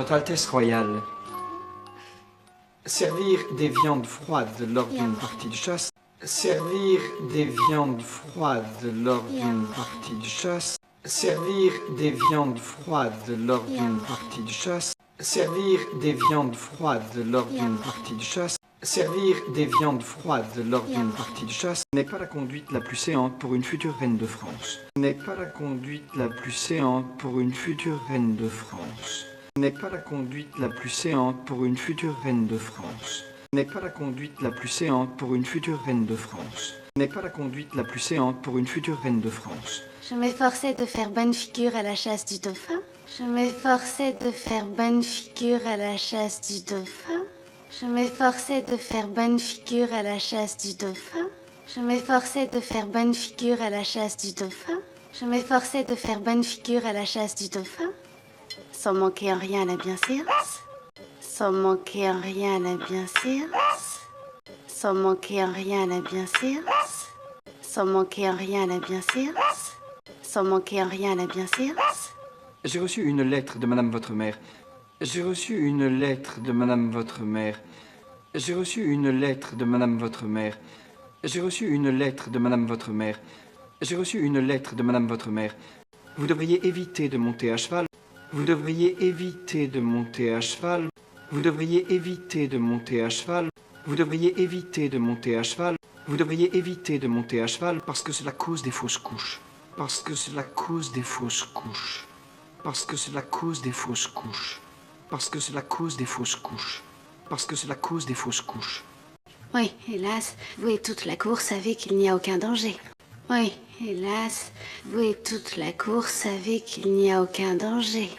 Votre Altesse Royale, servir des viandes froides lors d'une partie de chasse. Servir des viandes froides lors d'une partie de chasse. Servir des viandes froides lors d'une partie de chasse. Servir des viandes froides lors d'une partie de chasse. Servir des viandes froides lors d'une partie de chasse n'est pas la conduite la plus séante pour une future reine de France. N'est pas la conduite la plus séante pour une future reine de France. N'est pas la conduite la plus séante pour une future reine de France. N'est pas la conduite la plus séante pour une future reine de France. N'est pas la conduite la plus séante pour une future reine de France. Je m'efforçais de faire bonne figure à la chasse du dauphin. Je m'efforçais de faire bonne figure à la chasse du dauphin. Je m'efforçais de faire bonne figure à la chasse du dauphin. Je m'efforçais de faire bonne figure à la chasse du dauphin. Je m'efforçais de faire bonne figure à la chasse du dauphin. Sans manquer en rien à la bienséance. Sans manquer en rien à la bienséance. Sans manquer en rien à la bienséance. Sans manquer en rien à la bienséance. Sans manquer en rien à la bienséance. J'ai reçu une lettre de Madame votre mère. J'ai reçu une lettre de Madame votre mère. J'ai reçu une lettre de Madame votre mère. J'ai reçu une lettre de Madame votre mère. J'ai reçu une lettre de Madame votre mère. Vous devriez éviter de monter à cheval. Vous devriez éviter de monter à cheval. Vous devriez éviter de monter à cheval. Vous devriez éviter de monter à cheval. Vous devriez éviter de monter à cheval parce que cela cause des fausses couches. Parce que cela cause des fausses couches. Parce que cela cause des fausses couches. Parce que cela cause des fausses couches. Parce que cela cause des fausses couches. Oui, hélas, vous et toute la cour savez qu'il n'y a aucun danger. Oui, hélas, vous et toute la cour savez qu'il n'y a aucun danger.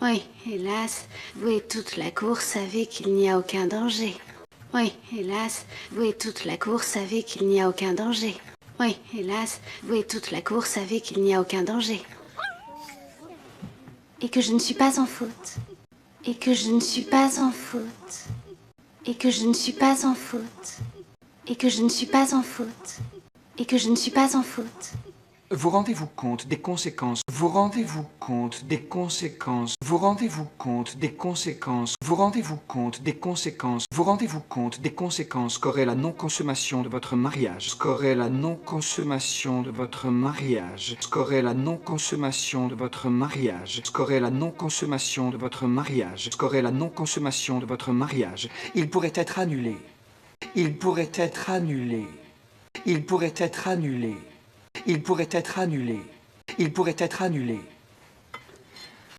Oui, hélas, vous et toute la cour savez qu'il n'y a aucun danger. Oui, hélas, vous et toute la cour savez qu'il n'y a aucun danger. Oui, hélas, vous et toute la cour savez qu'il n'y a aucun danger. Et que je ne suis pas en faute. Et que je ne suis pas en faute. Et que je ne suis pas en faute. Et que je ne suis pas en faute. Et que je ne suis pas en faute. Vous rendez-vous compte des conséquences. Vous rendez-vous compte des conséquences. Vous rendez-vous compte des conséquences. Vous rendez-vous compte des conséquences. Vous rendez-vous compte des conséquences qu'aurait la non-consommation de votre mariage. Qu'aurait la non-consommation de votre mariage. Qu'aurait la non-consommation de votre mariage. Qu'aurait la non-consommation de votre mariage. Qu'aurait la non-consommation de votre mariage. Il pourrait être annulé. Il pourrait être annulé. Il pourrait être annulé. Il pourrait être annulé. Il pourrait être annulé.